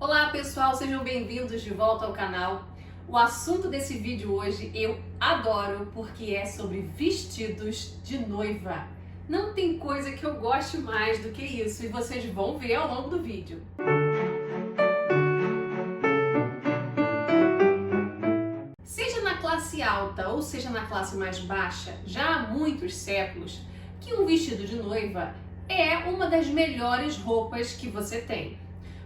Olá pessoal, sejam bem-vindos de volta ao canal. O assunto desse vídeo hoje eu adoro porque é sobre vestidos de noiva. Não tem coisa que eu goste mais do que isso e vocês vão ver ao longo do vídeo. Seja na classe alta ou seja na classe mais baixa, já há muitos séculos que um vestido de noiva é uma das melhores roupas que você tem.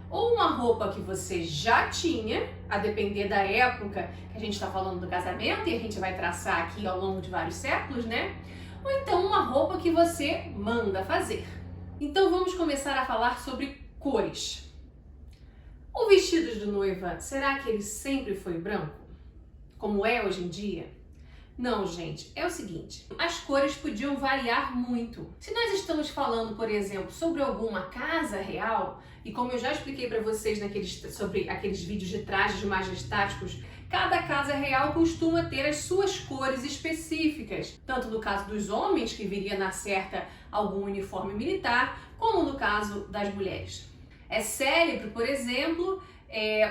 Ou uma roupa que você já tinha, a depender da época que a gente está falando do casamento, e a gente vai traçar aqui ao longo de vários séculos, né? Ou então uma roupa que você manda fazer. Então vamos começar a falar sobre cores. O vestido de noiva, será que ele sempre foi branco? Como é hoje em dia? Não, gente, é o seguinte, as cores podiam variar muito. Se nós estamos falando, por exemplo, sobre alguma casa real, e como eu já expliquei para vocês sobre aqueles vídeos de trajes majestáticos, cada casa real costuma ter as suas cores específicas, tanto no caso dos homens, que viria na certa algum uniforme militar, como no caso das mulheres. É célebre, por exemplo,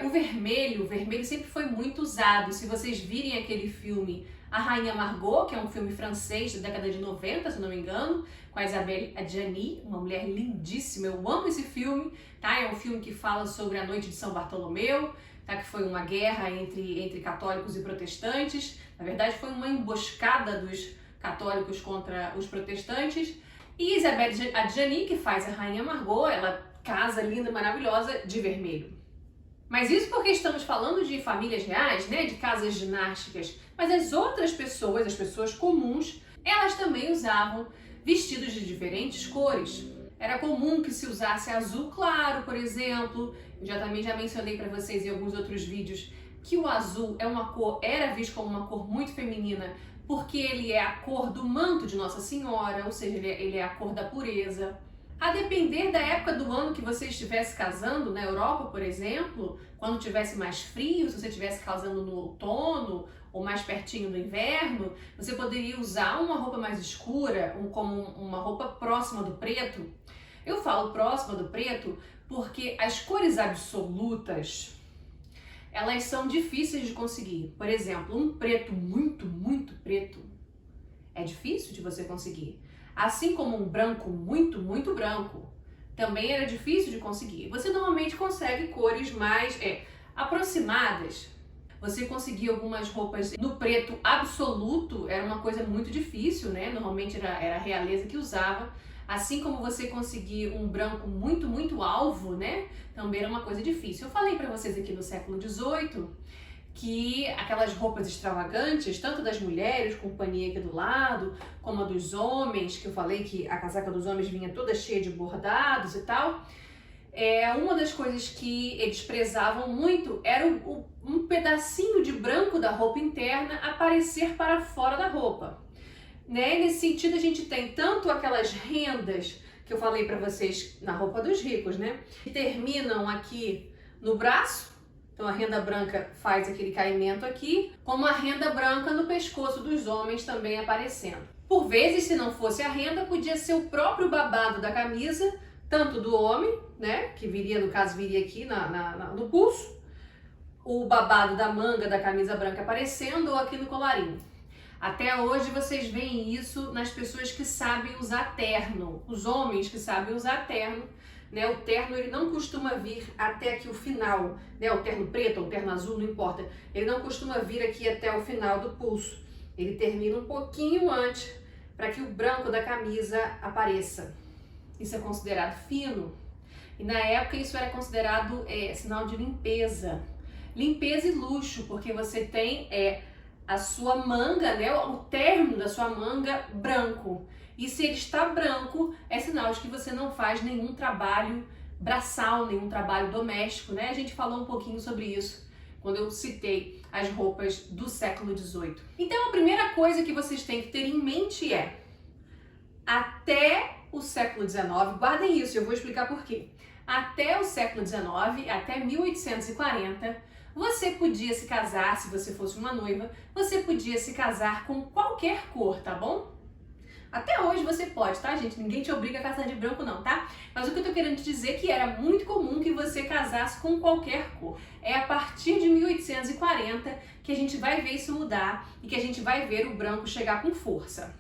o vermelho. O vermelho sempre foi muito usado. Se vocês virem aquele filme A Rainha Margot, que é um filme francês da década de 90, se não me engano, com a Isabelle Adjani, uma mulher lindíssima. Eu amo esse filme, tá? É um filme que fala sobre a noite de São Bartolomeu, tá? Que foi uma guerra entre católicos e protestantes. Na verdade, foi uma emboscada dos católicos contra os protestantes. E Isabelle Adjani, que faz a Rainha Margot, ela casa linda, maravilhosa, de vermelho. Mas isso porque estamos falando de famílias reais, né, de casas dinásticas. Mas as outras pessoas, as pessoas comuns, elas também usavam vestidos de diferentes cores. Era comum que se usasse azul claro, por exemplo. Eu também já mencionei para vocês em alguns outros vídeos que o azul era visto como uma cor muito feminina, porque ele é a cor do manto de Nossa Senhora, ou seja, ele é a cor da pureza. A depender da época do ano que você estivesse casando, na Europa, por exemplo, quando tivesse mais frio, se você estivesse casando no outono ou mais pertinho do inverno, você poderia usar uma roupa mais escura, como uma roupa próxima do preto. Eu falo próxima do preto porque as cores absolutas, elas são difíceis de conseguir. Por exemplo, um preto muito, muito preto é difícil de você conseguir. Assim como um branco muito, muito branco, também era difícil de conseguir. Você normalmente consegue cores mais aproximadas. Você conseguia algumas roupas no preto absoluto, era uma coisa muito difícil, né? Normalmente era a realeza que usava. Assim como você conseguir um branco muito, muito alvo, né? Também era uma coisa difícil. Eu falei para vocês aqui no século XVIII que aquelas roupas extravagantes, tanto das mulheres, companhia aqui do lado, como a dos homens, que eu falei que a casaca dos homens vinha toda cheia de bordados e tal, uma das coisas que eles prezavam muito era um pedacinho de branco da roupa interna aparecer para fora da roupa. Né? Nesse sentido, a gente tem tanto aquelas rendas que eu falei para vocês na roupa dos ricos, né? Que terminam aqui no braço. Então a renda branca faz aquele caimento aqui, como a renda branca no pescoço dos homens também aparecendo. Por vezes, se não fosse a renda, podia ser o próprio babado da camisa, tanto do homem, né, que no caso viria aqui no pulso, o babado da manga da camisa branca aparecendo ou aqui no colarinho. Até hoje vocês veem isso nas pessoas que sabem usar terno, os homens que sabem usar terno. Né, o terno ele não costuma vir até aqui o final, né, o terno preto ou o terno azul, não importa, ele não costuma vir aqui até o final do pulso, ele termina um pouquinho antes para que o branco da camisa apareça. Isso é considerado fino e na época isso era considerado sinal de limpeza e luxo, porque você tem a sua manga, né, o término da sua manga branco. E se ele está branco, é sinal de que você não faz nenhum trabalho braçal, nenhum trabalho doméstico, né? A gente falou um pouquinho sobre isso quando eu citei as roupas do século XVIII. Então, a primeira coisa que vocês têm que ter em mente é, até o século XIX, guardem isso, eu vou explicar por quê. Até o século XIX, até 1840, você podia se casar, se você fosse uma noiva, você podia se casar com qualquer cor, tá bom? Até hoje você pode, tá, gente? Ninguém te obriga a casar de branco não, tá? Mas o que eu tô querendo te dizer é que era muito comum que você casasse com qualquer cor. É a partir de 1840 que a gente vai ver isso mudar e que a gente vai ver o branco chegar com força.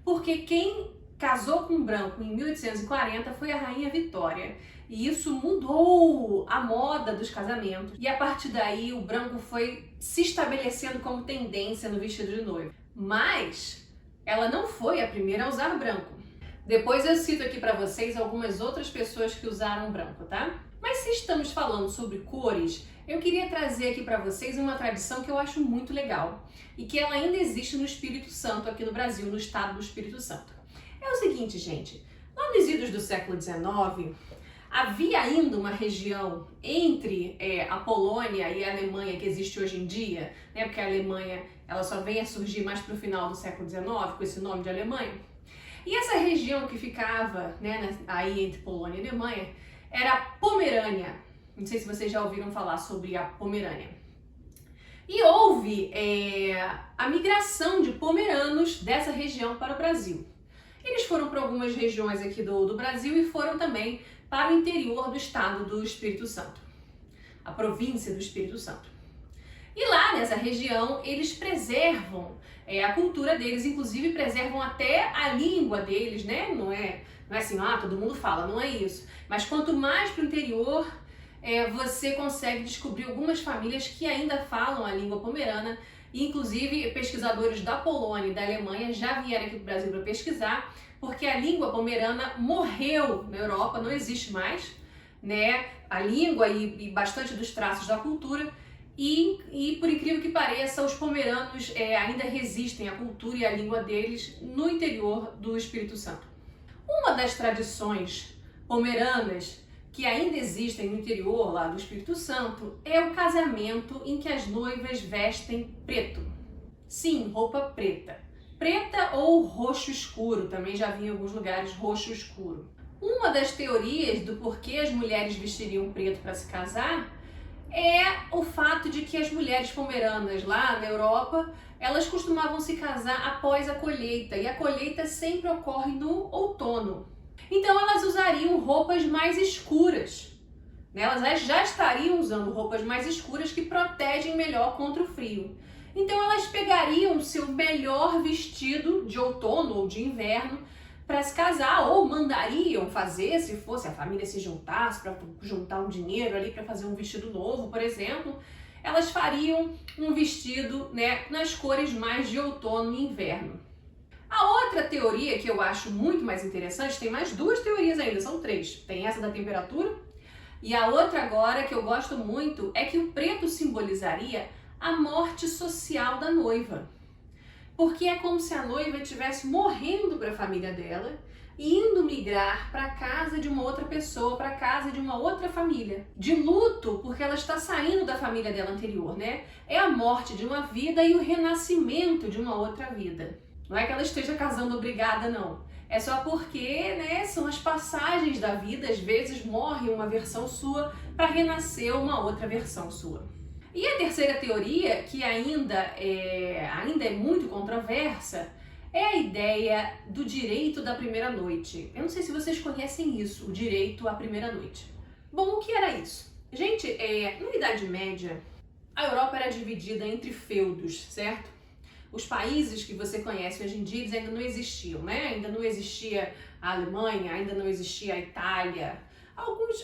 Porque quem casou com branco em 1840 foi a Rainha Vitória. E isso mudou a moda dos casamentos. E a partir daí o branco foi se estabelecendo como tendência no vestido de noiva. Mas ela não foi a primeira a usar branco. Depois eu cito aqui para vocês algumas outras pessoas que usaram branco, tá? Mas se estamos falando sobre cores, eu queria trazer aqui para vocês uma tradição que eu acho muito legal e que ela ainda existe no Espírito Santo aqui no Brasil, no estado do Espírito Santo. É o seguinte, gente, lá nos idos do século XIX, havia ainda uma região entre a Polônia e a Alemanha que existe hoje em dia, né? Porque a Alemanha ela só vem a surgir mais para o final do século XIX com esse nome de Alemanha. E essa região que ficava, né, aí entre Polônia e Alemanha era a Pomerânia. Não sei se vocês já ouviram falar sobre a Pomerânia. E houve a migração de pomeranos dessa região para o Brasil. Eles foram para algumas regiões aqui do Brasil e foram também para o interior do estado do Espírito Santo, a província do Espírito Santo. E lá nessa região eles preservam a cultura deles, inclusive preservam até a língua deles, né? Não é assim, todo mundo fala, não é isso. Mas quanto mais para o interior, você consegue descobrir algumas famílias que ainda falam a língua pomerana. E, inclusive, pesquisadores da Polônia e da Alemanha já vieram aqui para o Brasil para pesquisar, porque a língua pomerana morreu na Europa, não existe mais, né? A língua e bastante dos traços da cultura. E por incrível que pareça, os pomeranos ainda resistem à cultura e à língua deles no interior do Espírito Santo. Uma das tradições pomeranas que ainda existem no interior lá do Espírito Santo é o casamento em que as noivas vestem preto. Sim, roupa preta. Preta ou roxo escuro, também já vi em alguns lugares roxo escuro. Uma das teorias do porquê as mulheres vestiriam preto para se casar é o fato de que as mulheres pomeranas lá na Europa, elas costumavam se casar após a colheita, e a colheita sempre ocorre no outono. Então elas usariam roupas mais escuras, né? Elas já estariam usando roupas mais escuras que protegem melhor contra o frio. Então elas pegariam o seu melhor vestido de outono ou de inverno para se casar, ou mandariam fazer, se fosse a família se juntasse para juntar um dinheiro ali para fazer um vestido novo, por exemplo, elas fariam um vestido, né, nas cores mais de outono e inverno. A outra teoria que eu acho muito mais interessante, tem mais duas teorias ainda, são três. Tem essa da temperatura e a outra agora que eu gosto muito é que o preto simbolizaria a morte social da noiva. Porque é como se a noiva estivesse morrendo para a família dela e indo migrar para a casa de uma outra pessoa, para a casa de uma outra família. De luto, porque ela está saindo da família dela anterior, né? É a morte de uma vida e o renascimento de uma outra vida. Não é que ela esteja casando obrigada, não. É só porque, né, são as passagens da vida, às vezes morre uma versão sua para renascer uma outra versão sua. E a terceira teoria, que ainda é muito controversa, é a ideia do direito da primeira noite. Eu não sei se vocês conhecem isso, o direito à primeira noite. Bom, o que era isso? Gente, na Idade Média, a Europa era dividida entre feudos, certo? Os países que você conhece hoje em dia, eles ainda não existiam, né? Ainda não existia a Alemanha, ainda não existia a Itália.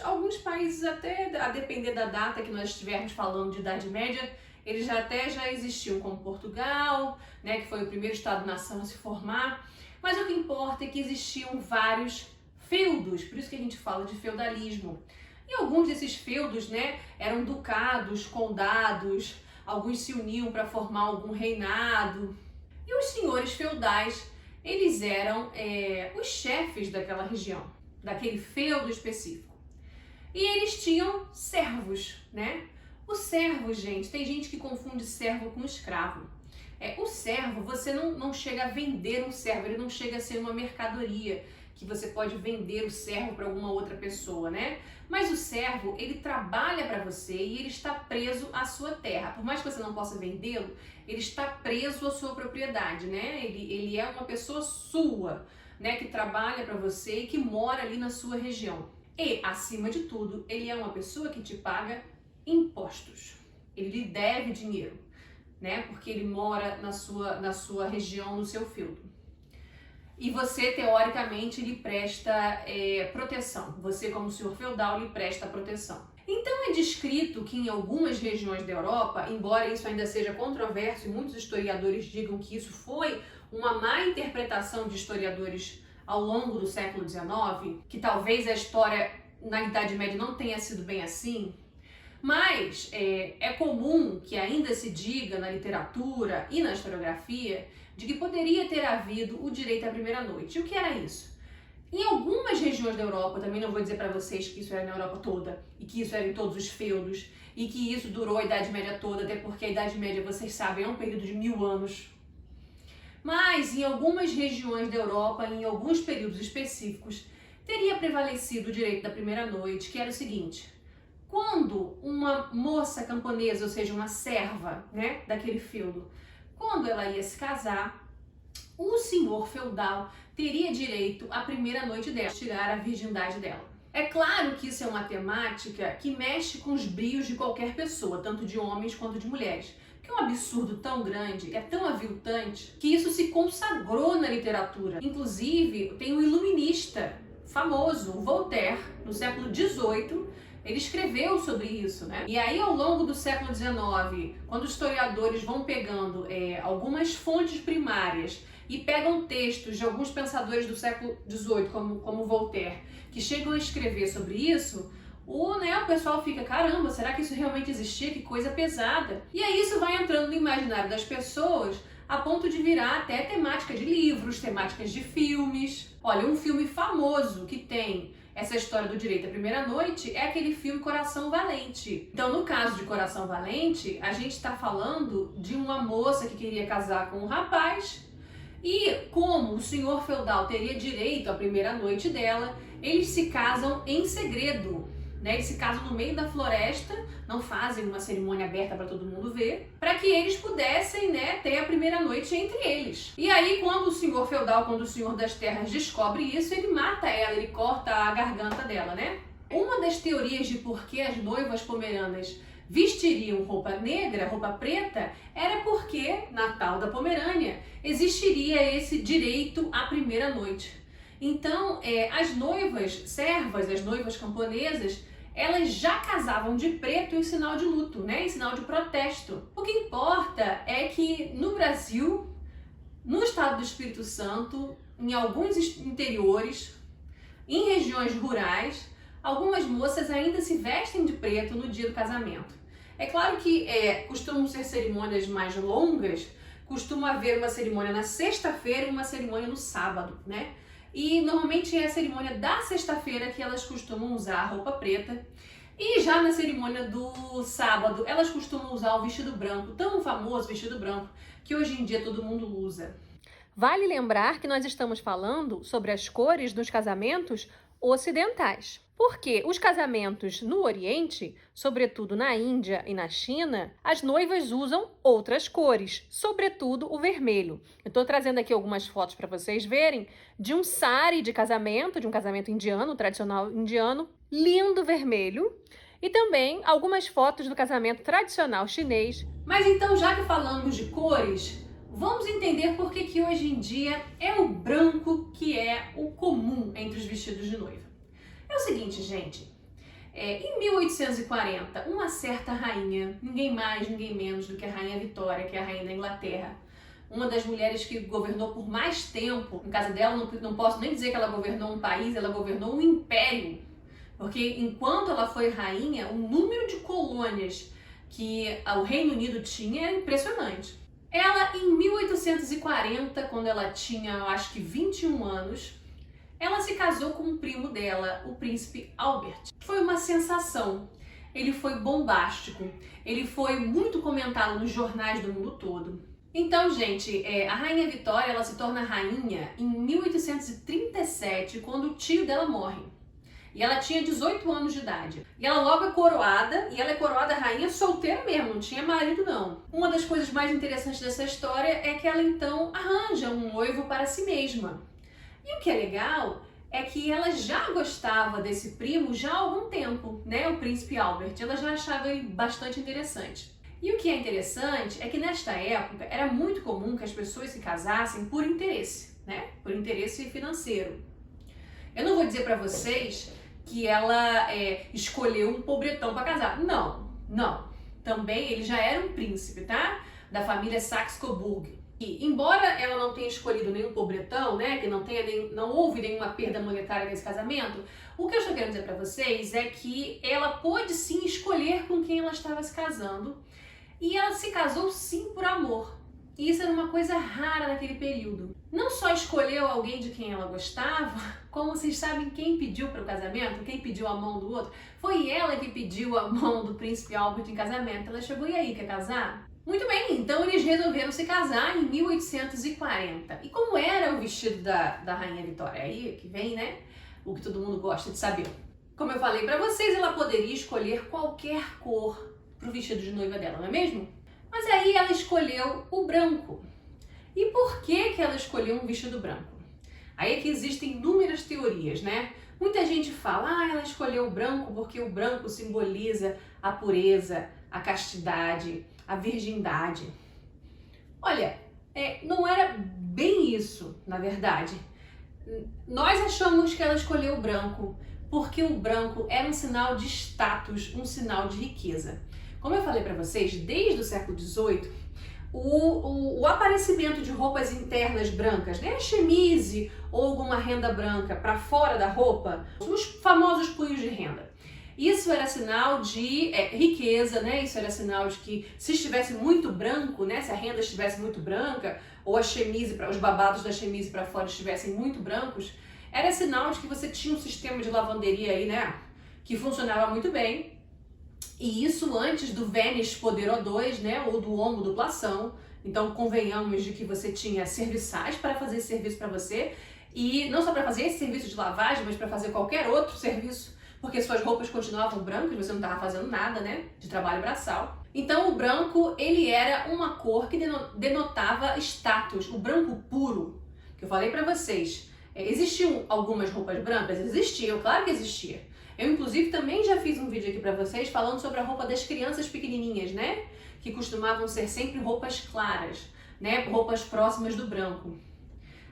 Alguns países, até a depender da data que nós estivermos falando de Idade Média, eles já existiam, como Portugal, né, que foi o primeiro Estado-nação a se formar. Mas o que importa é que existiam vários feudos, por isso que a gente fala de feudalismo. E alguns desses feudos, né, eram ducados, condados, alguns se uniam para formar algum reinado. E os senhores feudais, eles eram os chefes daquela região, daquele feudo específico. E eles tinham servos, né? O servo, gente, tem gente que confunde servo com escravo. O servo, você não chega a vender um servo, ele não chega a ser uma mercadoria que você pode vender o servo para alguma outra pessoa, né? Mas o servo, ele trabalha para você e ele está preso à sua terra. Por mais que você não possa vendê-lo, ele está preso à sua propriedade, né? Ele é uma pessoa sua, né? Que trabalha para você e que mora ali na sua região. E, acima de tudo, ele é uma pessoa que te paga impostos. Ele lhe deve dinheiro, né? Porque ele mora na sua região, no seu feudo. E você, teoricamente, lhe presta proteção. Você, como senhor feudal, lhe presta proteção. Então é descrito que em algumas regiões da Europa, embora isso ainda seja controverso e muitos historiadores digam que isso foi uma má interpretação de historiadores ao longo do século XIX, que talvez a história na Idade Média não tenha sido bem assim, mas é comum que ainda se diga na literatura e na historiografia de que poderia ter havido o direito à primeira noite. E o que era isso? Em algumas regiões da Europa, também não vou dizer para vocês que isso era na Europa toda, e que isso era em todos os feudos, e que isso durou a Idade Média toda, até porque a Idade Média, vocês sabem, é um período de 1000 anos. Mas em algumas regiões da Europa, em alguns períodos específicos, teria prevalecido o direito da primeira noite, que era o seguinte: quando uma moça camponesa, ou seja, uma serva, né, daquele feudo, quando ela ia se casar, o senhor feudal teria direito à primeira noite dela, tirar a virgindade dela. É claro que isso é uma temática que mexe com os brios de qualquer pessoa, tanto de homens quanto de mulheres. Que é um absurdo tão grande, é tão aviltante, que isso se consagrou na literatura. Inclusive, tem um iluminista famoso, Voltaire, no século XVIII, ele escreveu sobre isso, né? E aí, ao longo do século XIX, quando os historiadores vão pegando algumas fontes primárias e pegam textos de alguns pensadores do século XVIII, como Voltaire, que chegam a escrever sobre isso, o pessoal fica, caramba, será que isso realmente existia? Que coisa pesada. E aí isso vai entrando no imaginário das pessoas a ponto de virar até temática de livros, temáticas de filmes. Olha, um filme famoso que tem essa história do direito à primeira noite é aquele filme Coração Valente. Então, no caso de Coração Valente, a gente está falando de uma moça que queria casar com um rapaz e, como o senhor feudal teria direito à primeira noite dela, eles se casam em segredo. Eles se casam no meio da floresta, não fazem uma cerimônia aberta para todo mundo ver, para que eles pudessem ter a primeira noite entre eles. E aí, quando o senhor feudal, quando o senhor das terras descobre isso, ele mata ela, ele corta a garganta dela, né? Uma das teorias de por que as noivas pomeranas vestiriam roupa negra, roupa preta, era porque, na tal da Pomerânia, existiria esse direito à primeira noite. Então, as noivas servas, as noivas camponesas, elas já casavam de preto em sinal de luto, em sinal de protesto. O que importa é que no Brasil, no estado do Espírito Santo, em alguns interiores, em regiões rurais, algumas moças ainda se vestem de preto no dia do casamento. É claro que costumam ser cerimônias mais longas, costuma haver uma cerimônia na sexta-feira e uma cerimônia no sábado, né? E normalmente é a cerimônia da sexta-feira que elas costumam usar a roupa preta. E já na cerimônia do sábado, elas costumam usar o vestido branco, tão famoso vestido branco, que hoje em dia todo mundo usa. Vale lembrar que nós estamos falando sobre as cores dos casamentos ocidentais. Porque os casamentos no Oriente, sobretudo na Índia e na China, as noivas usam outras cores, sobretudo o vermelho. Eu estou trazendo aqui algumas fotos para vocês verem de um sari de um casamento indiano, tradicional indiano, lindo vermelho, e também algumas fotos do casamento tradicional chinês. Mas então, já que falamos de cores, vamos entender por que hoje em dia é o branco que é o comum entre os vestidos de noiva. É o seguinte, gente, em 1840, uma certa rainha, ninguém mais, ninguém menos do que a Rainha Vitória, que é a rainha da Inglaterra, uma das mulheres que governou por mais tempo, no caso dela, não posso nem dizer que ela governou um país, ela governou um império, porque enquanto ela foi rainha, o número de colônias que o Reino Unido tinha era impressionante. Ela, em 1840, quando ela tinha, eu acho que 21 anos, ela se casou com um primo dela, o príncipe Albert. Foi uma sensação. Ele foi bombástico. Ele foi muito comentado nos jornais do mundo todo. Então, gente, a Rainha Vitória, ela se torna rainha em 1837, quando o tio dela morre. E ela tinha 18 anos de idade. E ela logo é coroada, e ela é coroada rainha solteira mesmo, não tinha marido não. Uma das coisas mais interessantes dessa história é que ela então arranja um noivo para si mesma. E o que é legal é que ela já gostava desse primo já há algum tempo, né? O príncipe Albert. Ela já achava ele bastante interessante. E o que é interessante é que nesta época era muito comum que as pessoas se casassem por interesse, né? Por interesse financeiro. Eu não vou dizer para vocês que ela escolheu um pobretão para casar. Não, não. Também ele já era um príncipe, tá? Da família Saxe-Coburg. E embora ela não tenha escolhido nenhum pobretão, né? Que não houve nenhuma perda monetária nesse casamento, o que eu estou querendo dizer para vocês é que ela pôde sim escolher com quem ela estava se casando. E ela se casou sim por amor. E isso era uma coisa rara naquele período. Não só escolheu alguém de quem ela gostava, como vocês sabem quem pediu para o casamento, quem pediu a mão do outro, foi ela que pediu a mão do príncipe Albert em casamento. Ela chegou, e aí, quer casar? Muito bem, então eles resolveram se casar em 1840. E como era o vestido da Rainha Vitória? Aí que vem, né? O que todo mundo gosta de saber. Como eu falei para vocês, ela poderia escolher qualquer cor para o vestido de noiva dela, não é mesmo? Mas aí ela escolheu o branco. E por que ela escolheu um vestido branco? Aí é que existem inúmeras teorias, né? Muita gente fala, ela escolheu o branco porque o branco simboliza a pureza, a castidade, a virgindade. Olha, não era bem isso, na verdade. Nós achamos que ela escolheu o branco porque o branco era um sinal de status, um sinal de riqueza. Como eu falei para vocês, desde o século XVIII, o aparecimento de roupas internas brancas, né, chemise ou alguma renda branca para fora da roupa, os famosos punhos de renda. Isso era sinal de riqueza, né? Isso era sinal de que se estivesse muito branco, né, se a renda estivesse muito branca ou a chemise, os babados da chemise para fora estivessem muito brancos, era sinal de que você tinha um sistema de lavanderia aí, né, que funcionava muito bem. E isso antes do Vênus Poder O2, né, ou do Homo Duplação. Então convenhamos de que você tinha serviçais para fazer esse serviço para você, e não só para fazer esse serviço de lavagem, mas para fazer qualquer outro serviço, porque suas roupas continuavam brancas, você não estava fazendo nada, né, de trabalho braçal. Então o branco, ele era uma cor que denotava status, o branco puro, que eu falei para vocês. Existiam algumas roupas brancas? Existiam, claro que existia. Eu, inclusive, também já fiz um vídeo aqui pra vocês falando sobre a roupa das crianças pequenininhas, né? Que costumavam ser sempre roupas claras, né? Roupas próximas do branco.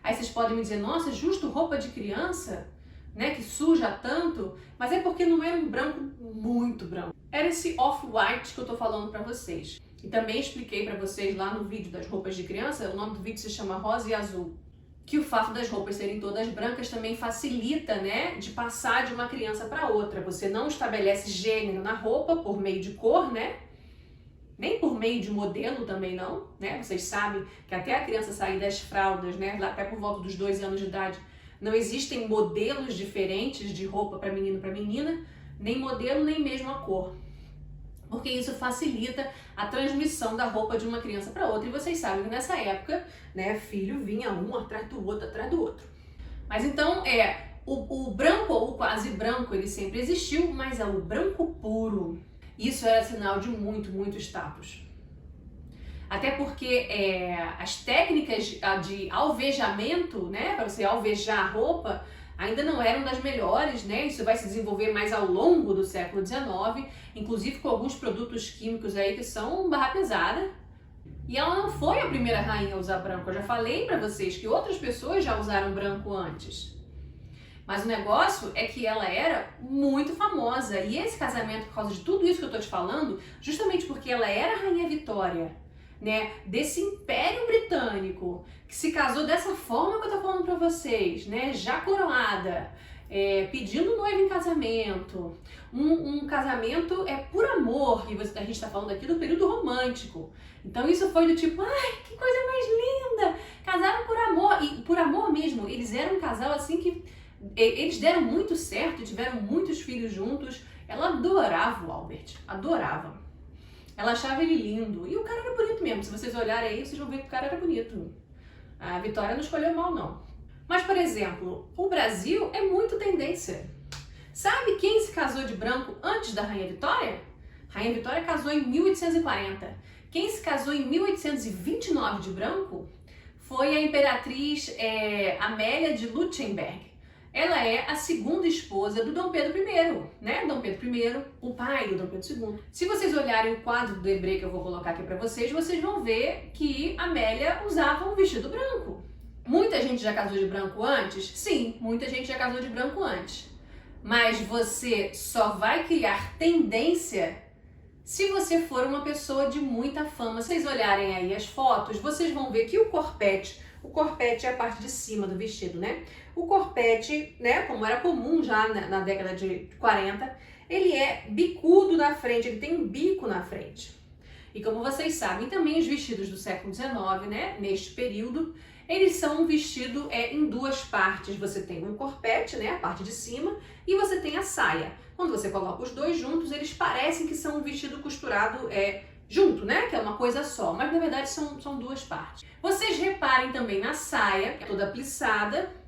Aí vocês podem me dizer, nossa, justo roupa de criança, né? Que suja tanto. Mas é porque não era um branco muito branco. Era esse off-white que eu tô falando pra vocês. E também expliquei pra vocês lá no vídeo das roupas de criança, o nome do vídeo se chama Rosa e Azul. Que o fato das roupas serem todas brancas também facilita, né, de passar de uma criança para outra. Você não estabelece gênero na roupa por meio de cor, né? Nem por meio de modelo também não, né? Vocês sabem que até a criança sair das fraldas, né, lá até por volta dos 2 anos de idade, não existem modelos diferentes de roupa para menino e para menina, nem modelo, nem mesmo a cor. Porque isso facilita a transmissão da roupa de uma criança para outra. E vocês sabem que nessa época, né, filho vinha um atrás do outro, atrás do outro. Mas então, o branco ou o quase branco, ele sempre existiu, mas é o branco puro. Isso era sinal de muito, muito status. Até porque as técnicas de alvejamento, né, para você alvejar a roupa, ainda não eram das melhores, né? Isso vai se desenvolver mais ao longo do século XIX, inclusive com alguns produtos químicos aí que são barra pesada. E ela não foi a primeira rainha a usar branco. Eu já falei pra vocês que outras pessoas já usaram branco antes. Mas o negócio é que ela era muito famosa. E esse casamento, por causa de tudo isso que eu tô te falando, justamente porque ela era a Rainha Vitória, né, desse Império Britânico, que se casou dessa forma que eu tô falando pra vocês, né, já coroada, pedindo noivo em casamento, um casamento por amor, e a gente tá falando aqui do período romântico. Então isso foi do tipo, ai, que coisa mais linda, casaram por amor, e por amor mesmo, eles eram um casal assim que, eles deram muito certo, tiveram muitos filhos juntos. Ela adorava o Albert, adorava. Ela achava ele lindo. E o cara era bonito mesmo. Se vocês olharem aí, vocês vão ver que o cara era bonito. A Vitória não escolheu mal, não. Mas, por exemplo, o Brasil é muito tendência. Sabe quem se casou de branco antes da Rainha Vitória? Rainha Vitória casou em 1840. Quem se casou em 1829 de branco foi a imperatriz Amélia de Lutzenberg. Ela é a segunda esposa do Dom Pedro I, né? Dom Pedro I, o pai do Dom Pedro II. Se vocês olharem o quadro do Debré que eu vou colocar aqui para vocês, vocês vão ver que Amélia usava um vestido branco. Muita gente já casou de branco antes? Sim, muita gente já casou de branco antes. Mas você só vai criar tendência se você for uma pessoa de muita fama. Se vocês olharem aí as fotos, vocês vão ver que o corpete é a parte de cima do vestido, né? O corpete, né, como era comum já na década de 40, ele é bicudo na frente, ele tem um bico na frente. E como vocês sabem, também os vestidos do século XIX, né, neste período, eles são um vestido em duas partes. Você tem um corpete, né, a parte de cima, e você tem a saia. Quando você coloca os dois juntos, eles parecem que são um vestido costurado junto, né, que é uma coisa só, mas na verdade são duas partes. Vocês reparem também na saia, que é toda plissada,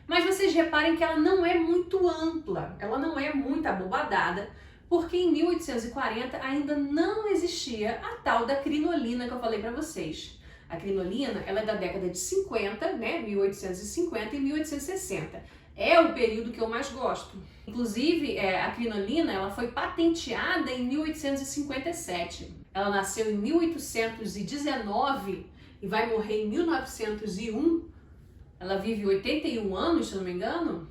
mas vocês reparem que ela não é muito ampla, ela não é muito abobadada, porque em 1840 ainda não existia a tal da crinolina que eu falei para vocês. A crinolina, ela é da década de 50, né, 1850 e 1860. É o período que eu mais gosto. Inclusive, a crinolina, ela foi patenteada em 1857. Ela nasceu em 1819 e vai morrer em 1901. Ela vive 81 anos, se eu não me engano.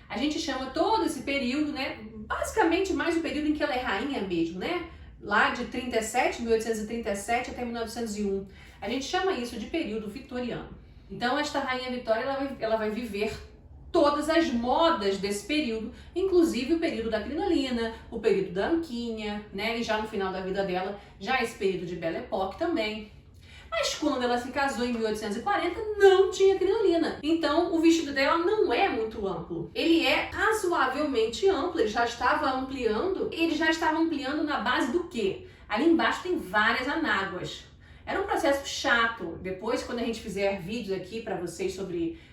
A gente chama todo esse período, né, basicamente mais o período em que ela é rainha mesmo, né? Lá de 1837 até 1901. A gente chama isso de período vitoriano. Então, esta Rainha Vitória, ela vai viver todas as modas desse período, inclusive o período da crinolina, o período da anquinha, né? E já no final da vida dela, já esse período de Belle Époque também. Mas quando ela se casou em 1840, não tinha crinolina. Então, o vestido dela não é muito amplo. Ele é razoavelmente amplo, ele já estava ampliando. Ele já estava ampliando na base do quê? Ali embaixo tem várias anáguas. Era um processo chato. Depois, quando a gente fizer vídeos aqui para vocês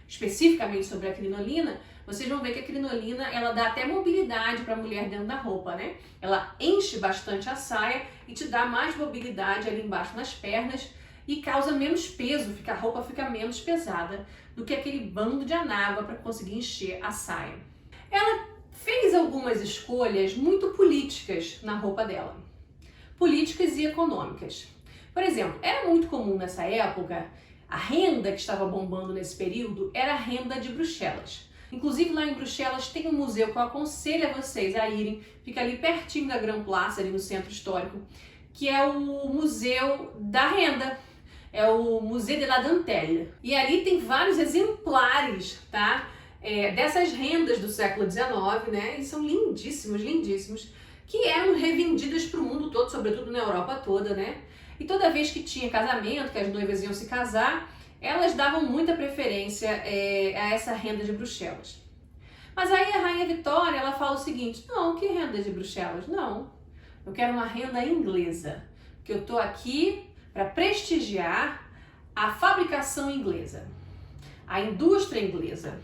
especificamente sobre a crinolina, vocês vão ver que a crinolina, ela dá até mobilidade para a mulher dentro da roupa, né? Ela enche bastante a saia e te dá mais mobilidade ali embaixo nas pernas e causa menos peso, a roupa fica menos pesada do que aquele bando de anágua para conseguir encher a saia. Ela fez algumas escolhas muito políticas na roupa dela, políticas e econômicas. Por exemplo, era muito comum nessa época, a renda que estava bombando nesse período era a renda de Bruxelas. Inclusive lá em Bruxelas tem um museu que eu aconselho a vocês a irem, fica ali pertinho da Grand Place, ali no centro histórico, que é o Museu da Renda. É o Musée de la Dentelle. E ali tem vários exemplares, tá? Dessas rendas do século XIX, né? E são lindíssimos, lindíssimos, que eram revendidas para o mundo todo, sobretudo na Europa toda, né? E toda vez que tinha casamento, que as noivas iam se casar, elas davam muita preferência a essa renda de Bruxelas. Mas aí a Rainha Vitória, ela fala o seguinte: não, que renda de Bruxelas? Não, eu quero uma renda inglesa, que eu tô aqui para prestigiar a fabricação inglesa, a indústria inglesa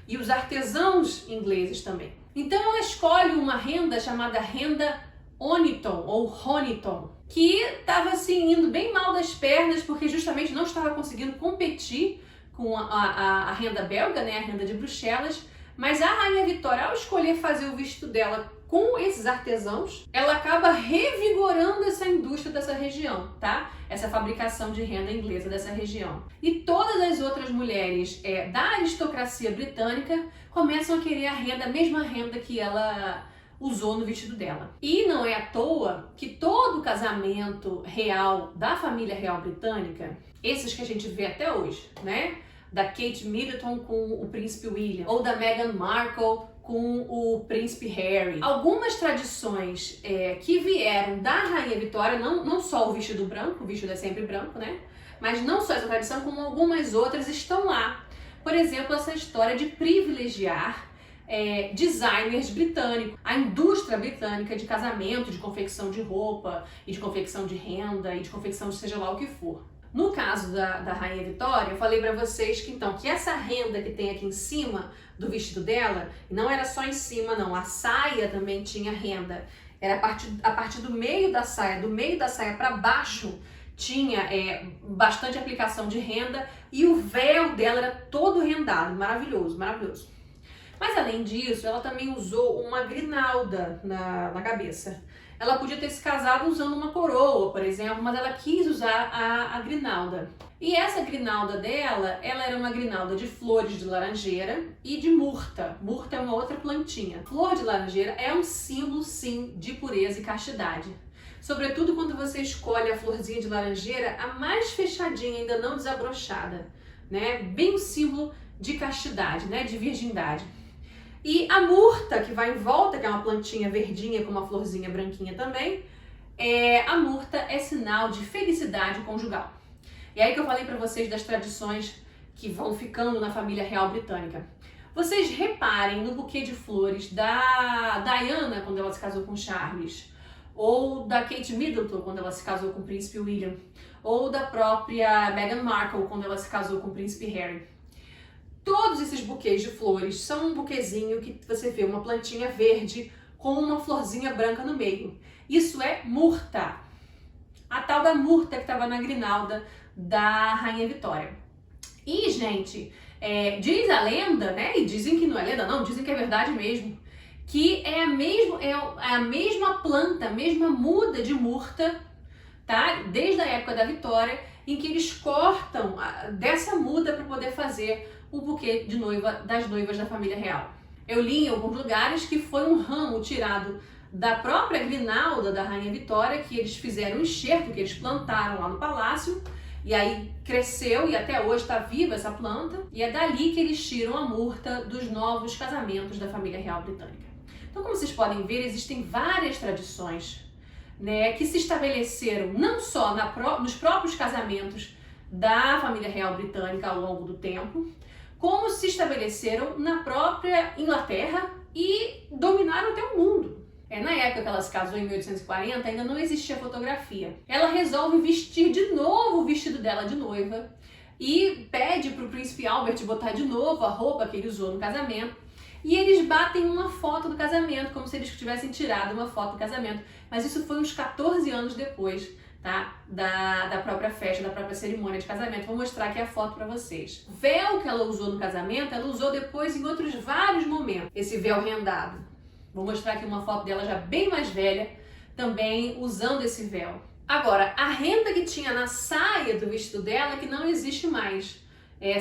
e os artesãos ingleses também. Então ela escolhe uma renda chamada renda Oniton ou Honiton, que estava assim indo bem mal das pernas porque justamente não estava conseguindo competir com a renda belga, né, a renda de Bruxelas. Mas a Rainha Vitória, ao escolher fazer o vestido dela com esses artesãos, ela acaba revigorando essa indústria dessa região, tá? Essa fabricação de renda inglesa dessa região. E todas as outras mulheres da aristocracia britânica começam a querer a mesma renda que ela usou no vestido dela. E não é à toa que todo casamento real da família real britânica, esses que a gente vê até hoje, né? Da Kate Middleton com o príncipe William, ou da Meghan Markle com o príncipe Harry. Algumas tradições que vieram da Rainha Vitória, não só o vestido branco, o vestido é sempre branco, né? Mas não só essa tradição, como algumas outras estão lá. Por exemplo, essa história de privilegiar designers britânicos, a indústria britânica de casamento, de confecção de roupa, e de confecção de renda, e de confecção de seja lá o que for. No caso da Rainha Vitória, eu falei para vocês que essa renda que tem aqui em cima do vestido dela, não era só em cima não, a saia também tinha renda. Era a partir do meio da saia para baixo, tinha bastante aplicação de renda e o véu dela era todo rendado, maravilhoso, maravilhoso. Mas além disso, ela também usou uma grinalda na cabeça. Ela podia ter se casado usando uma coroa, por exemplo, mas ela quis usar a grinalda. E essa grinalda dela, ela era uma grinalda de flores de laranjeira e de murta. Murta é uma outra plantinha. Flor de laranjeira é um símbolo, sim, de pureza e castidade. Sobretudo quando você escolhe a florzinha de laranjeira, a mais fechadinha, ainda não desabrochada, né? Bem o símbolo de castidade, né? De virgindade. E a murta, que vai em volta, que é uma plantinha verdinha com uma florzinha branquinha também, a murta é sinal de felicidade conjugal. E aí que eu falei para vocês das tradições que vão ficando na família real britânica. Vocês reparem no buquê de flores da Diana quando ela se casou com Charles, ou da Kate Middleton quando ela se casou com o príncipe William, ou da própria Meghan Markle quando ela se casou com o príncipe Harry. Todos esses buquês de flores são um buquezinho que você vê uma plantinha verde com uma florzinha branca no meio. Isso é murta. A tal da murta que estava na grinalda da Rainha Vitória. E, gente, diz a lenda, né? E dizem que não é lenda, não, dizem que é verdade mesmo, que é a mesma planta, a mesma muda de murta, tá? Desde a época da Vitória, em que eles cortam dessa muda para poder fazer o buquê de noiva das noivas da família real. Eu li em alguns lugares que foi um ramo tirado da própria grinalda da Rainha Vitória, que eles fizeram um enxerto, que eles plantaram lá no palácio, e aí cresceu e até hoje está viva essa planta, e é dali que eles tiram a murta dos novos casamentos da família real britânica. Então, como vocês podem ver, existem várias tradições, né, que se estabeleceram não só nos próprios casamentos da família real britânica ao longo do tempo, como se estabeleceram na própria Inglaterra e dominaram até o mundo. Na época que ela se casou, em 1840, ainda não existia fotografia. Ela resolve vestir de novo o vestido dela de noiva e pede para o príncipe Albert botar de novo a roupa que ele usou no casamento. E eles batem uma foto do casamento, como se eles tivessem tirado uma foto do casamento. Mas isso foi uns 14 anos depois, tá? Da própria festa, da própria cerimônia de casamento. Vou mostrar aqui a foto para vocês. O véu que ela usou no casamento, ela usou depois em outros vários momentos, esse véu rendado. Vou mostrar aqui uma foto dela já bem mais velha, também usando esse véu. Agora, a renda que tinha na saia do vestido dela, que não existe mais.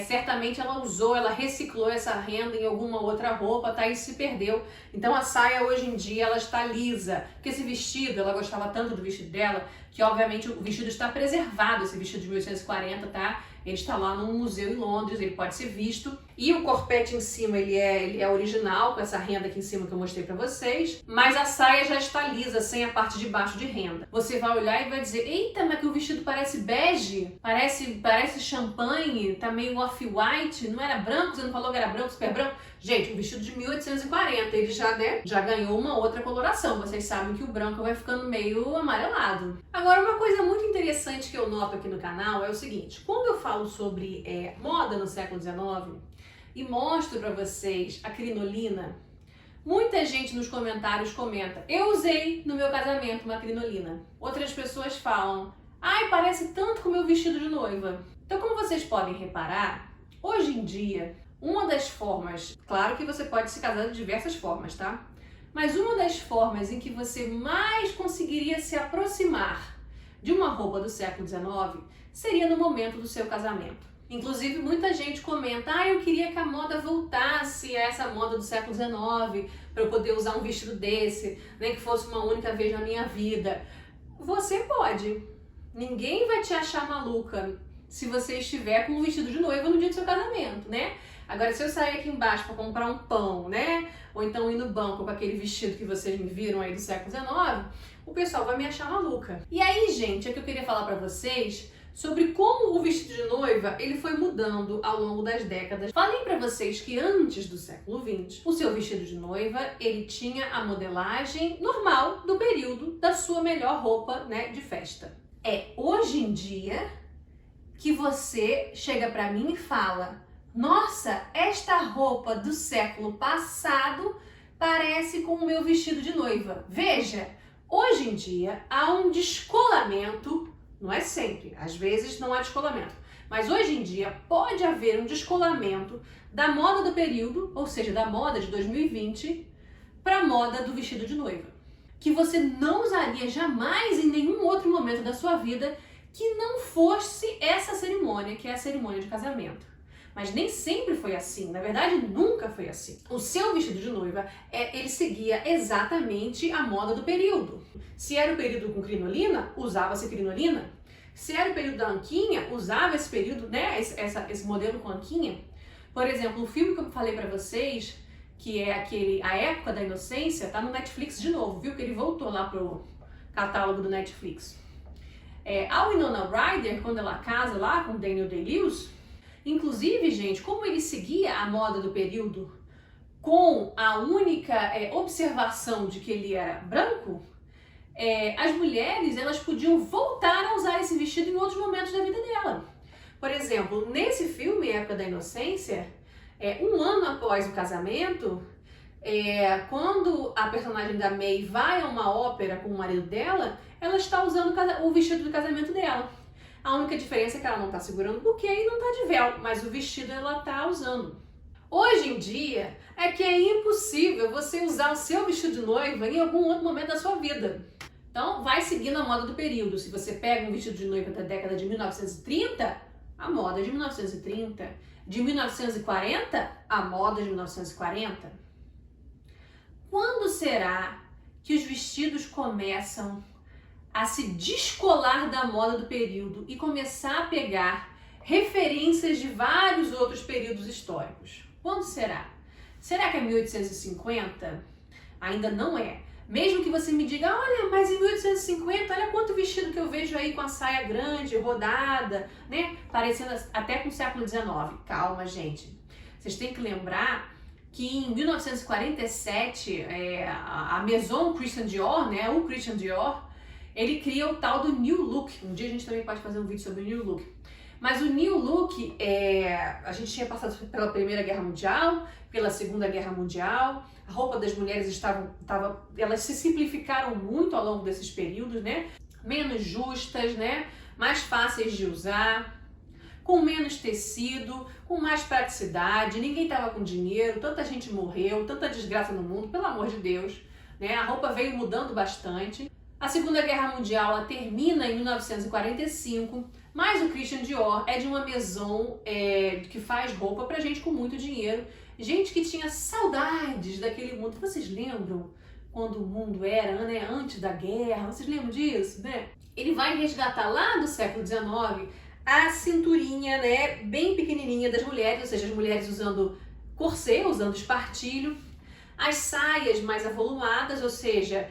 Certamente ela reciclou essa renda em alguma outra roupa, tá? E se perdeu. Então a saia hoje em dia ela está lisa, porque esse vestido, ela gostava tanto do vestido dela, que obviamente o vestido está preservado, esse vestido de 1840, tá? Ele está lá num museu em Londres, ele pode ser visto. E o corpete em cima, ele é original, com essa renda aqui em cima que eu mostrei pra vocês. Mas a saia já está lisa, sem a parte de baixo de renda. Você vai olhar e vai dizer, eita, mas que o vestido parece bege, parece champanhe, tá meio off-white, não era branco? Você não falou que era branco, super branco? Gente, um vestido de 1840, ele já ganhou uma outra coloração. Vocês sabem que o branco vai ficando meio amarelado. Agora, uma coisa muito interessante que eu noto aqui no canal é o seguinte. Quando eu falo sobre moda no século XIX e mostro para vocês a crinolina, muita gente nos comentários comenta, eu usei no meu casamento uma crinolina. Outras pessoas falam, ai, parece tanto com o meu vestido de noiva. Então, como vocês podem reparar, hoje em dia, uma das formas, claro que você pode se casar de diversas formas, tá? Mas uma das formas em que você mais conseguiria se aproximar de uma roupa do século XIX seria no momento do seu casamento. Inclusive, muita gente comenta, eu queria que a moda voltasse a essa moda do século XIX, para eu poder usar um vestido desse, nem que fosse uma única vez na minha vida. Você pode. Ninguém vai te achar maluca se você estiver com um vestido de noiva no dia do seu casamento, né? Agora, se eu sair aqui embaixo para comprar um pão, né? Ou então ir no banco com aquele vestido que vocês me viram aí do século XIX, o pessoal vai me achar maluca. E aí, gente, é que eu queria falar para vocês sobre como o vestido de noiva ele foi mudando ao longo das décadas. Falei para vocês que antes do século XX, o seu vestido de noiva ele tinha a modelagem normal do período da sua melhor roupa, né, de festa. É hoje em dia que você chega para mim e fala: nossa, esta roupa do século passado parece com o meu vestido de noiva. Veja, hoje em dia há um descolamento. Não é sempre, às vezes não há descolamento, mas hoje em dia pode haver um descolamento da moda do período, ou seja, da moda de 2020, para a moda do vestido de noiva, que você não usaria jamais em nenhum outro momento da sua vida que não fosse essa cerimônia, que é a cerimônia de casamento. Mas nem sempre foi assim, na verdade nunca foi assim. O seu vestido de noiva, ele seguia exatamente a moda do período. Se era o período com crinolina, usava-se crinolina. Se era o período da anquinha, usava esse período, né, esse modelo com anquinha. Por exemplo, o filme que eu falei pra vocês, que é aquele A Época da Inocência, tá no Netflix de novo, viu? Que ele voltou lá pro catálogo do Netflix. A Winona Ryder, quando ela casa lá com Daniel Day-Lewis, inclusive, gente, como ele seguia a moda do período com a única observação de que ele era branco, as mulheres elas podiam voltar a usar esse vestido em outros momentos da vida dela. Por exemplo, nesse filme, Época da Inocência, um ano após o casamento, quando a personagem da May vai a uma ópera com o marido dela, ela está usando o vestido do casamento dela. A única diferença é que ela não está segurando o buquê e não está de véu, mas o vestido ela está usando. Hoje em dia, é que é impossível você usar o seu vestido de noiva em algum outro momento da sua vida. Então, vai seguindo a moda do período. Se você pega um vestido de noiva da década de 1930, a moda é de 1930. De 1940, a moda é de 1940. Quando será que os vestidos começam a se descolar da moda do período e começar a pegar referências de vários outros períodos históricos? Quando será? Será que é 1850? Ainda não é. Mesmo que você me diga, olha, mas em 1850, olha quanto vestido que eu vejo aí com a saia grande, rodada, né? Parecendo até com o século XIX. Calma, gente. Vocês têm que lembrar que em 1947, a Maison Christian Dior, né? O Christian Dior, ele cria o tal do New Look. Um dia a gente também pode fazer um vídeo sobre o New Look. Mas o New Look, a gente tinha passado pela Primeira Guerra Mundial, pela Segunda Guerra Mundial, a roupa das mulheres elas se simplificaram muito ao longo desses períodos, né? Menos justas, né? Mais fáceis de usar, com menos tecido, com mais praticidade, ninguém estava com dinheiro, tanta gente morreu, tanta desgraça no mundo, pelo amor de Deus, né? A roupa veio mudando bastante. A Segunda Guerra Mundial ela termina em 1945, mas o Christian Dior é de uma maison que faz roupa pra gente com muito dinheiro, gente que tinha saudades daquele mundo. Vocês lembram quando o mundo era, né, antes da guerra? Vocês lembram disso, né? Ele vai resgatar lá do século XIX a cinturinha, né, bem pequenininha das mulheres, ou seja, as mulheres usando corset, usando espartilho, as saias mais avolumadas, ou seja,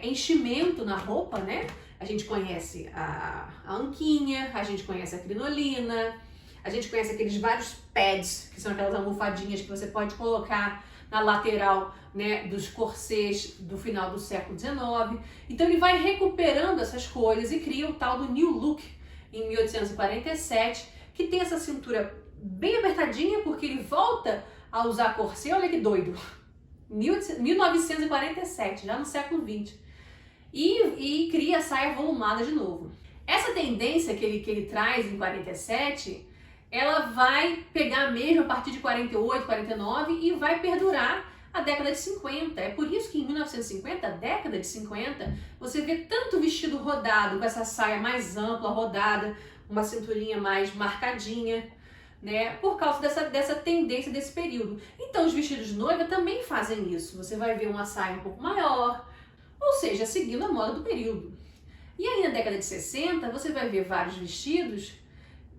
enchimento na roupa, né? A gente conhece a anquinha, a gente conhece a crinolina, a gente conhece aqueles vários pads, que são aquelas almofadinhas que você pode colocar na lateral, né, dos corsês do final do século XIX. Então ele vai recuperando essas cores e cria o tal do New Look em 1847, que tem essa cintura bem apertadinha, porque ele volta a usar corset, olha que doido, 1947, já no século XX, e cria a saia volumada de novo. Essa tendência que ele traz em 47, ela vai pegar mesmo a partir de 48, 49 e vai perdurar a década de 50. É por isso que em 1950, a década de 50, você vê tanto vestido rodado, com essa saia mais ampla, rodada, uma cinturinha mais marcadinha, né? Por causa dessa tendência desse período. Então os vestidos de noiva também fazem isso. Você vai ver uma saia um pouco maior, ou seja, seguindo a moda do período. E aí na década de 60, você vai ver vários vestidos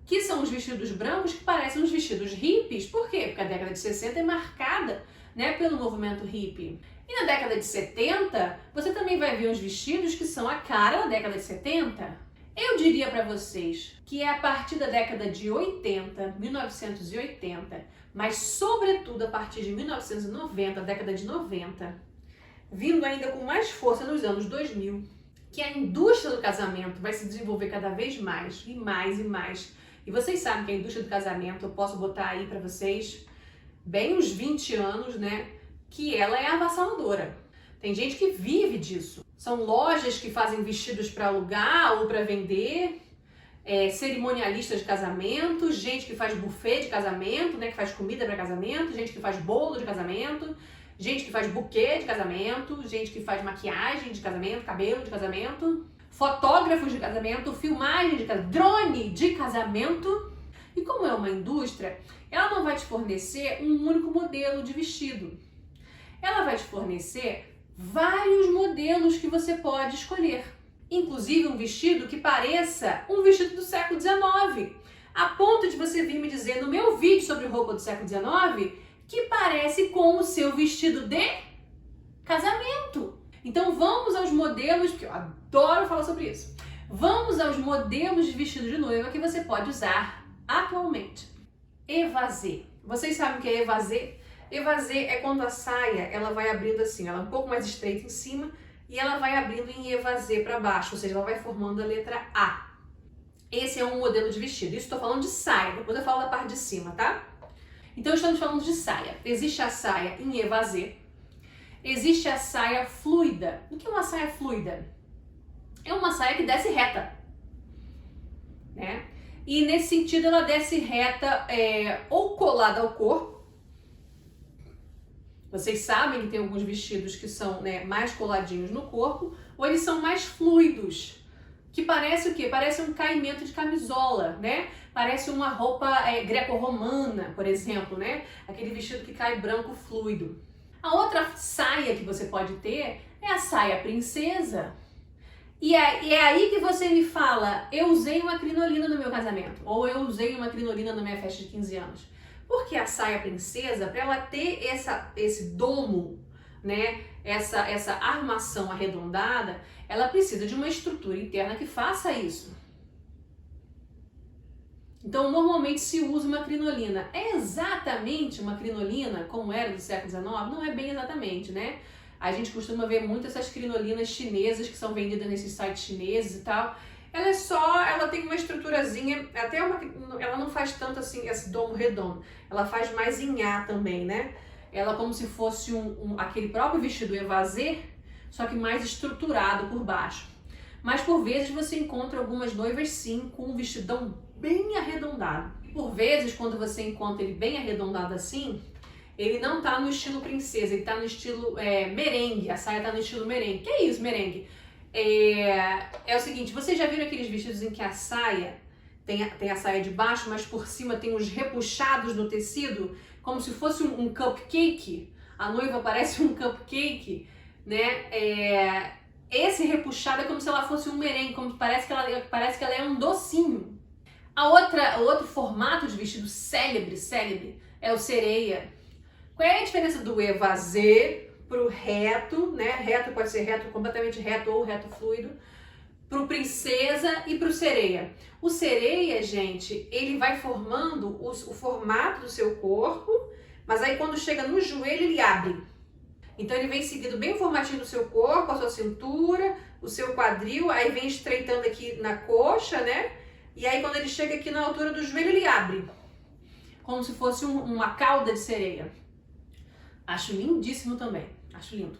que são os vestidos brancos que parecem os vestidos hippies. Por quê? Porque a década de 60 é marcada, né, pelo movimento hippie. E na década de 70, você também vai ver uns vestidos que são a cara da década de 70. Eu diria para vocês que é a partir da década de 80, 1980, mas sobretudo a partir de 1990, década de 90, vindo ainda com mais força nos anos 2000, que a indústria do casamento vai se desenvolver cada vez mais e mais e mais. E vocês sabem que a indústria do casamento, eu posso botar aí para vocês, bem uns 20 anos, né, que ela é avassaladora. Tem gente que vive disso. São lojas que fazem vestidos para alugar ou para vender, cerimonialistas de casamento, gente que faz buffet de casamento, né, que faz comida para casamento, gente que faz bolo de casamento, gente que faz buquê de casamento, gente que faz maquiagem de casamento, cabelo de casamento, fotógrafos de casamento, filmagem de casamento, drone de casamento. E como é uma indústria, ela não vai te fornecer um único modelo de vestido. Ela vai te fornecer vários modelos que você pode escolher. Inclusive um vestido que pareça um vestido do século XIX. A ponto de você vir me dizer no meu vídeo sobre roupa do século XIX que parece com o seu vestido de casamento. Então vamos aos modelos, porque eu adoro falar sobre isso. Vamos aos modelos de vestido de noiva que você pode usar atualmente. Évasé. Vocês sabem o que é évasé? Évasé é quando a saia ela vai abrindo assim, ela é um pouco mais estreita em cima e ela vai abrindo em évasé para baixo, ou seja, ela vai formando a letra A. Esse é um modelo de vestido. Isso estou falando de saia, depois eu falo da parte de cima, tá? Então estamos falando de saia. Existe a saia em évasé, existe a saia fluida. O que é uma saia fluida? É uma saia que desce reta, né? E nesse sentido ela desce reta ou colada ao corpo. Vocês sabem que tem alguns vestidos que são, né, mais coladinhos no corpo, ou eles são mais fluidos, que parece o quê? Parece um caimento de camisola, né? Parece uma roupa greco-romana, por exemplo, né? Aquele vestido que cai branco fluido. A outra saia que você pode ter é a saia princesa. E é aí que você me fala, eu usei uma crinolina no meu casamento, ou eu usei uma crinolina na minha festa de 15 anos. Porque a saia princesa, para ela ter esse domo, né, essa armação arredondada, ela precisa de uma estrutura interna que faça isso. Então, normalmente se usa uma crinolina. É exatamente uma crinolina como era do século XIX? Não é bem exatamente, né? A gente costuma ver muito essas crinolinas chinesas que são vendidas nesses sites chineses e tal. Ela tem uma estruturazinha, ela não faz tanto assim esse domo redondo, ela faz mais em A também, né? Ela como se fosse aquele próprio vestido évasé, só que mais estruturado por baixo. Mas por vezes você encontra algumas noivas sim com um vestidão bem arredondado. Por vezes quando você encontra ele bem arredondado assim, ele não tá no estilo princesa, ele tá no estilo merengue, a saia tá no estilo merengue. Que é isso, merengue? É o seguinte, vocês já viram aqueles vestidos em que a saia tem a saia de baixo, mas por cima tem uns repuxados no tecido, como se fosse um cupcake? A noiva parece um cupcake, né? Esse repuxado é como se ela fosse um merengue, parece que ela é um docinho. O outro formato de vestido célebre é o sereia. Qual é a diferença do évasé pro reto, né? Reto pode ser reto completamente reto ou reto fluido, pro princesa e pro sereia. O sereia, gente, ele vai formando o formato do seu corpo, mas aí quando chega no joelho ele abre. Então ele vem seguindo bem o formatinho do seu corpo, a sua cintura, o seu quadril, aí vem estreitando aqui na coxa, né? E aí quando ele chega aqui na altura do joelho ele abre, como se fosse uma cauda de sereia. Acho lindíssimo também, acho lindo.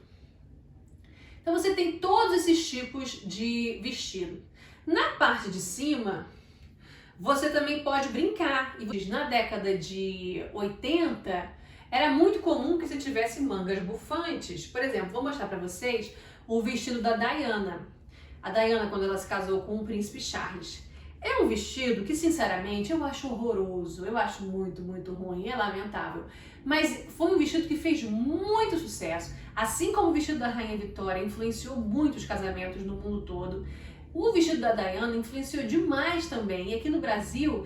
Então você tem todos esses tipos de vestido. Na parte de cima, você também pode brincar. E na década de 80, era muito comum que você tivesse mangas bufantes. Por exemplo, vou mostrar para vocês o vestido da Diana. A Diana, quando ela se casou com o príncipe Charles. É um vestido que, sinceramente, eu acho horroroso, eu acho muito, muito ruim, é lamentável. Mas foi um vestido que fez muito sucesso. Assim como o vestido da Rainha Vitória influenciou muito os casamentos no mundo todo, o vestido da Diana influenciou demais também. E aqui no Brasil,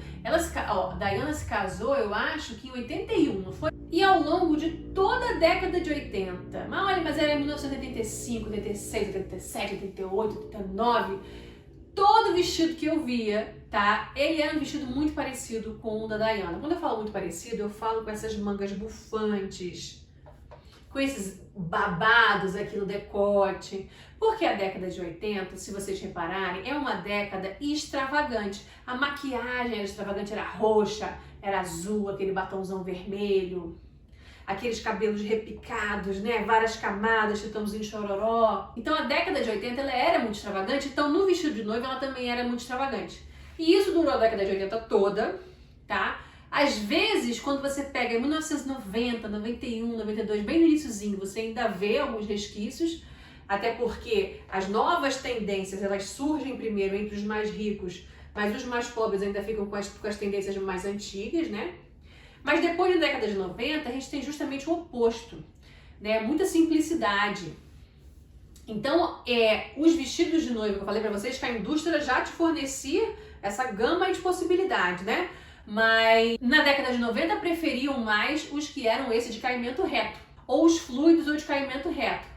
Diana se casou, eu acho que em 81, não foi? E ao longo de toda a década de 80, mas era em 1985, 86, 87, 88, 89... todo vestido que eu via, tá? Ele era um vestido muito parecido com o da Diana. Quando eu falo muito parecido, eu falo com essas mangas bufantes, com esses babados aqui no decote. Porque a década de 80, se vocês repararem, é uma década extravagante. A maquiagem era extravagante, era roxa, era azul, aquele batomzão vermelho, aqueles cabelos repicados, né? Várias camadas, chitãozinho chororó. Então a década de 80 ela era muito extravagante, então no vestido de noiva ela também era muito extravagante. E isso durou a década de 80 toda, tá? Às vezes, quando você pega em 1990, 91, 92, bem no iniciozinho, você ainda vê alguns resquícios, até porque as novas tendências, elas surgem primeiro entre os mais ricos, mas os mais pobres ainda ficam com as tendências mais antigas, né? Mas depois da década de 90, a gente tem justamente o oposto, né? Muita simplicidade. Então, os vestidos de noiva, que eu falei pra vocês, que a indústria já te fornecia essa gama de possibilidades, né? Mas na década de 90 preferiam mais os que eram esse de caimento reto, ou os fluidos ou de caimento reto.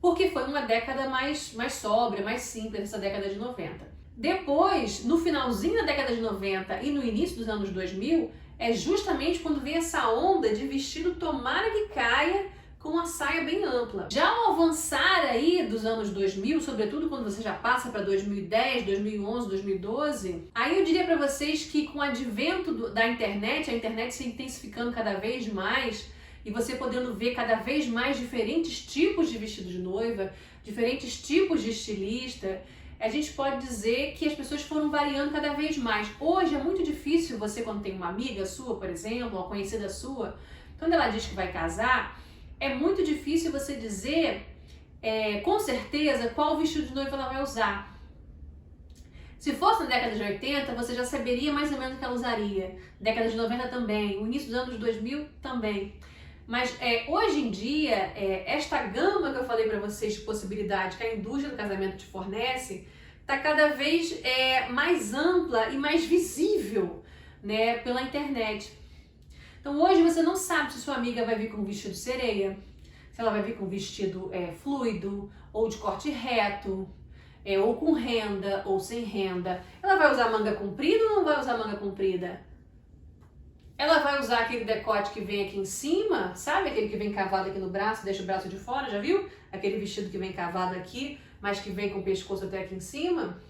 Porque foi uma década mais sóbria, mais simples, essa década de 90. Depois, no finalzinho da década de 90 e no início dos anos 2000, é justamente quando vem essa onda de vestido tomara que caia com uma saia bem ampla. Já ao avançar aí dos anos 2000, sobretudo quando você já passa para 2010, 2011, 2012, aí eu diria para vocês que com o advento da internet, a internet se intensificando cada vez mais, e você podendo ver cada vez mais diferentes tipos de vestido de noiva, diferentes tipos de estilista, a gente pode dizer que as pessoas foram variando cada vez mais. Hoje é muito difícil você, quando tem uma amiga sua, por exemplo, uma conhecida sua, quando ela diz que vai casar, é muito difícil você dizer com certeza qual vestido de noiva ela vai usar. Se fosse na década de 80, você já saberia mais ou menos o que ela usaria. Década de 90 também, o início dos anos 2000 também. Mas hoje em dia, esta gama que eu falei para vocês de possibilidades que a indústria do casamento te fornece, está cada vez mais ampla e mais visível, né, pela internet. Então hoje você não sabe se sua amiga vai vir com um vestido sereia, se ela vai vir com um vestido fluido, ou de corte reto, ou com renda, ou sem renda. Ela vai usar manga comprida ou não vai usar manga comprida? Ela vai usar aquele decote que vem aqui em cima, sabe? Aquele que vem cavado aqui no braço, deixa o braço de fora, já viu? Aquele vestido que vem cavado aqui, mas que vem com o pescoço até aqui em cima.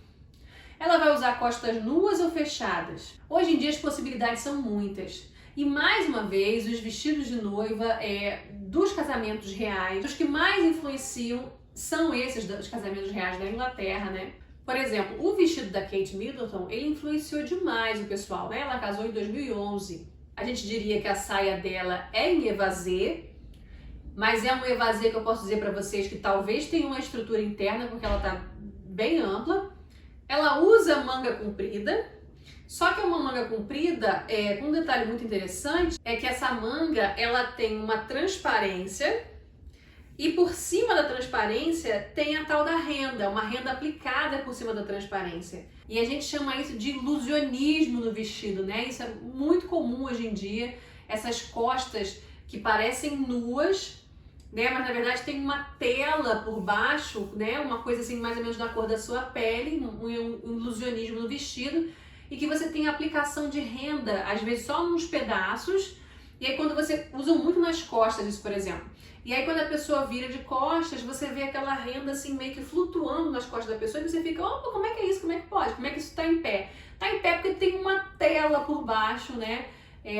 Ela vai usar costas nuas ou fechadas? Hoje em dia as possibilidades são muitas. E mais uma vez, os vestidos de noiva dos casamentos reais, os que mais influenciam são esses dos casamentos reais da Inglaterra, né? Por exemplo, o vestido da Kate Middleton, ele influenciou demais o pessoal, né? Ela casou em 2011. A gente diria que a saia dela é em evasê, mas é um evasê que eu posso dizer para vocês que talvez tenha uma estrutura interna, porque ela tá bem ampla. Ela usa manga comprida, só que é uma manga comprida, com um detalhe muito interessante, é que essa manga, ela tem uma transparência, e por cima da transparência tem a tal da renda, uma renda aplicada por cima da transparência. E a gente chama isso de ilusionismo no vestido, né? Isso é muito comum hoje em dia, essas costas que parecem nuas, né? Mas na verdade tem uma tela por baixo, né? Uma coisa assim mais ou menos da cor da sua pele, um ilusionismo no vestido, e que você tem aplicação de renda, às vezes só nos pedaços, e aí quando você usa muito nas costas isso, por exemplo. E aí quando a pessoa vira de costas, você vê aquela renda assim meio que flutuando nas costas da pessoa e você fica, opa, como é que é isso? Como é que pode? Como é que isso tá em pé? Tá em pé porque tem uma tela por baixo, né?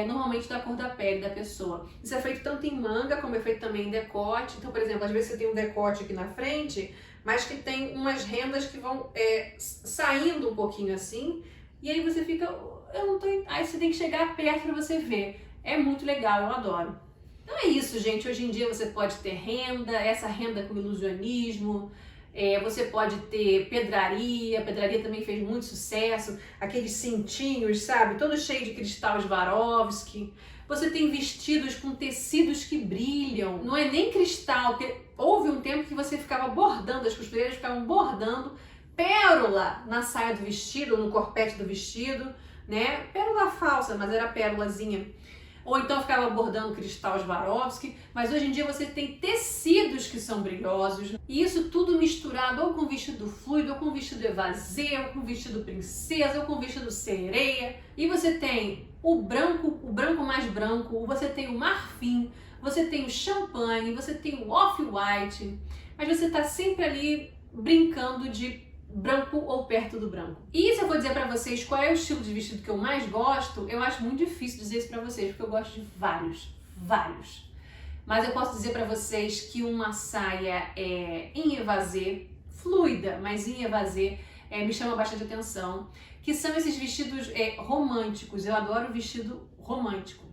Normalmente da cor da pele da pessoa. Isso é feito tanto em manga como é feito também em decote. Então, por exemplo, às vezes você tem um decote aqui na frente, mas que tem umas rendas que vão saindo um pouquinho assim, e aí você fica, eu não tô... Aí você tem que chegar perto para você ver. É muito legal, eu adoro. Então é isso, gente. Hoje em dia você pode ter renda, essa renda com ilusionismo, você pode ter pedraria, a pedraria também fez muito sucesso, aqueles cintinhos, sabe, todo cheio de cristal Swarovski. Você tem vestidos com tecidos que brilham, não é nem cristal, porque houve um tempo que você ficava bordando, as costureiras ficavam bordando pérola na saia do vestido, no corpete do vestido, né? Pérola falsa, mas era pérolazinha. ou então ficava bordando cristal Swarovski, mas hoje em dia você tem tecidos que são brilhosos, e isso tudo misturado ou com vestido fluido, ou com vestido evasê, ou com vestido princesa, ou com vestido sereia, e você tem o branco mais branco, você tem o marfim, você tem o champanhe, você tem o off-white, mas você tá sempre ali brincando de branco ou perto do branco. E se eu for dizer pra vocês qual é o estilo de vestido que eu mais gosto, eu acho muito difícil dizer isso pra vocês, porque eu gosto de vários. Mas eu posso dizer pra vocês que uma saia em evasê, fluida, mas em evasê, me chama bastante atenção, que são esses vestidos românticos. Eu adoro vestido romântico.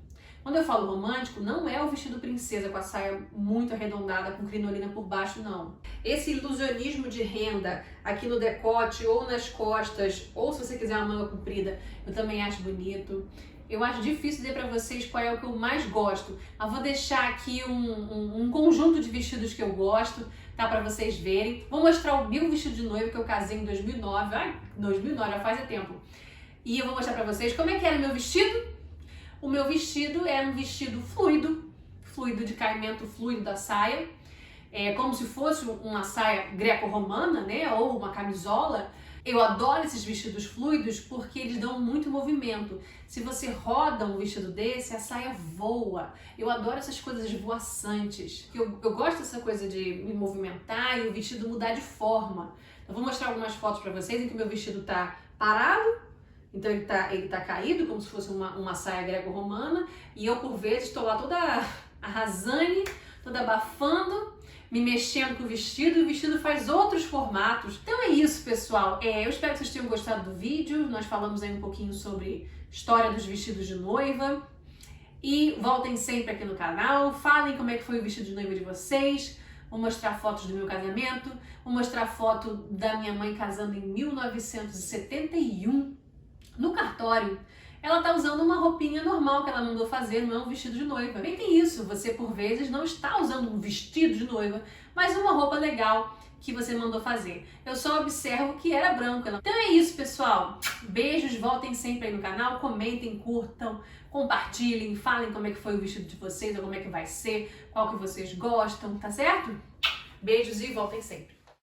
Quando eu falo romântico, não é o vestido princesa com a saia muito arredondada, com crinolina por baixo, não. Esse ilusionismo de renda aqui no decote ou nas costas, ou se você quiser uma manga comprida, eu também acho bonito. Eu acho difícil dizer pra vocês qual é o que eu mais gosto. Eu vou deixar aqui um conjunto de vestidos que eu gosto, tá? Pra vocês verem. Vou mostrar o meu vestido de noiva que eu casei em 2009. Ai, 2009, já faz tempo. E eu vou mostrar pra vocês como é que era o meu vestido. O meu vestido era um vestido fluido de caimento fluido da saia, como se fosse uma saia greco-romana, né, ou uma camisola. Eu adoro esses vestidos fluidos porque eles dão muito movimento. Se você roda um vestido desse, a saia voa. Eu adoro essas coisas voaçantes. Eu gosto dessa coisa de me movimentar e o vestido mudar de forma. Eu vou mostrar algumas fotos para vocês em que o meu vestido tá parado. Então ele tá caído, como se fosse uma saia greco-romana, e eu por vezes estou lá toda arrasando, toda abafando, me mexendo com o vestido faz outros formatos. Então é isso, pessoal. Eu espero que vocês tenham gostado do vídeo. Nós falamos aí um pouquinho sobre história dos vestidos de noiva. E voltem sempre aqui no canal, falem como é que foi o vestido de noiva de vocês. Vou mostrar fotos do meu casamento, vou mostrar foto da minha mãe casando em 1971. No cartório, ela tá usando uma roupinha normal que ela mandou fazer, não é um vestido de noiva. Bem tem isso, você por vezes não está usando um vestido de noiva, mas uma roupa legal que você mandou fazer. Eu só observo que era branco. Então é isso, pessoal. Beijos, voltem sempre aí no canal, comentem, curtam, compartilhem, falem como é que foi o vestido de vocês, ou como é que vai ser, qual que vocês gostam, tá certo? Beijos e voltem sempre.